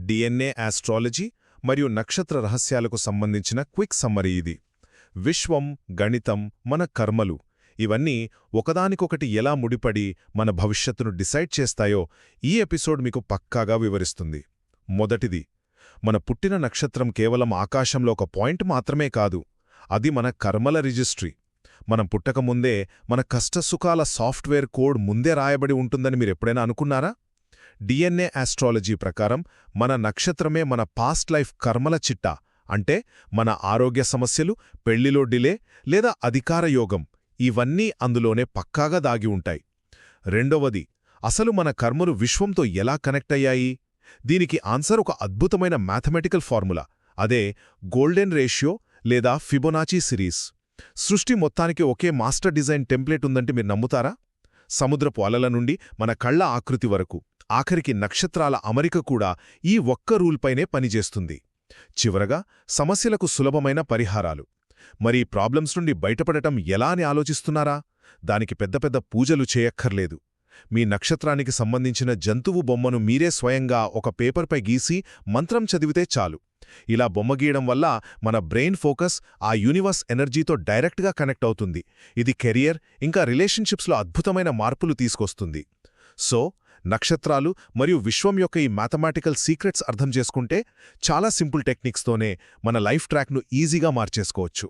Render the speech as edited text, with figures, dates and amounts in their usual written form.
DNA astrology మరియు నక్షత్ర రహస్యాలకు సంబంధించిన క్విక్ సమ్మరీ ఇది. విశ్వం, గణితం, మన కర్మలు ఇవన్నీ ఒకదానికొకటి ఎలా ముడిపడి మన భవిష్యత్తును డిసైడ్ చేస్తాయో ఈ ఎపిసోడ్ మీకు పక్కాగా వివరిస్తుంది. మొదటిది, మన పుట్టిన నక్షత్రం కేవలం ఆకాశంలో ఒక పాయింట్ మాత్రమే కాదు, అది మన కర్మల రిజిస్ట్రీ. మనం పుట్టకముందే మన కష్టసుఖాల సాఫ్ట్వేర్ కోడ్ ముందే రాయబడి ఉంటుందని మీరెప్పుడైనా అనుకున్నారా? డిఎన్ఏ ఆస్ట్రాలజీ ప్రకారం మన నక్షత్రమే మన పాస్ట్ లైఫ్ కర్మల చిట్టా. అంటే మన ఆరోగ్య సమస్యలు, పెళ్లిలో డిలే లేదా అధికార యోగం ఇవన్నీ అందులోనే పక్కాగా దాగి ఉంటాయి. రెండవది, అసలు మన కర్మలు విశ్వంతో ఎలా కనెక్ట్ అయ్యాయి? దీనికి ఆన్సర్ ఒక అద్భుతమైన మ్యాథమెటికల్ ఫార్ములా. అదే గోల్డెన్ రేషియో లేదా ఫిబొనాచీ సిరీస్. సృష్టి మొత్తానికి ఒకే మాస్టర్ డిజైన్ టెంప్లెట్ ఉందంటే మీరు నమ్ముతారా? సముద్రపు అలల నుండి మన కళ్ల ఆకృతి వరకు, ఆఖరికి నక్షత్రాల అమరిక కూడా ఈ ఒక్క రూల్పైనే పనిచేస్తుంది. చివరగా, సమస్యలకు సులభమైన పరిహారాలు. మరి ప్రాబ్లమ్స్ నుండి బయటపడటం ఎలా అని ఆలోచిస్తున్నారా? దానికి పెద్ద పెద్ద పూజలు చేయక్కర్లేదు. మీ నక్షత్రానికి సంబంధించిన జంతువు బొమ్మను మీరే స్వయంగా ఒక పేపర్పై గీసి మంత్రం చదివితే చాలు. ఇలా బొమ్మ గీయడం వల్ల మన బ్రెయిన్ ఫోకస్ ఆ యూనివర్స్ ఎనర్జీతో డైరెక్ట్గా కనెక్ట్ అవుతుంది. ఇది కెరియర్ ఇంకా రిలేషన్షిప్స్లో అద్భుతమైన మార్పులు తీసుకొస్తుంది. సో, నక్షత్రాలు మరియు విశ్వం యొక్క ఈ మ్యాథమెటికల్ సీక్రెట్స్ అర్థం చేసుకుంటే చాలా సింపుల్ టెక్నిక్స్తోనే మన లైఫ్ ట్రాక్ను ఈజీగా మార్చేసుకోవచ్చు.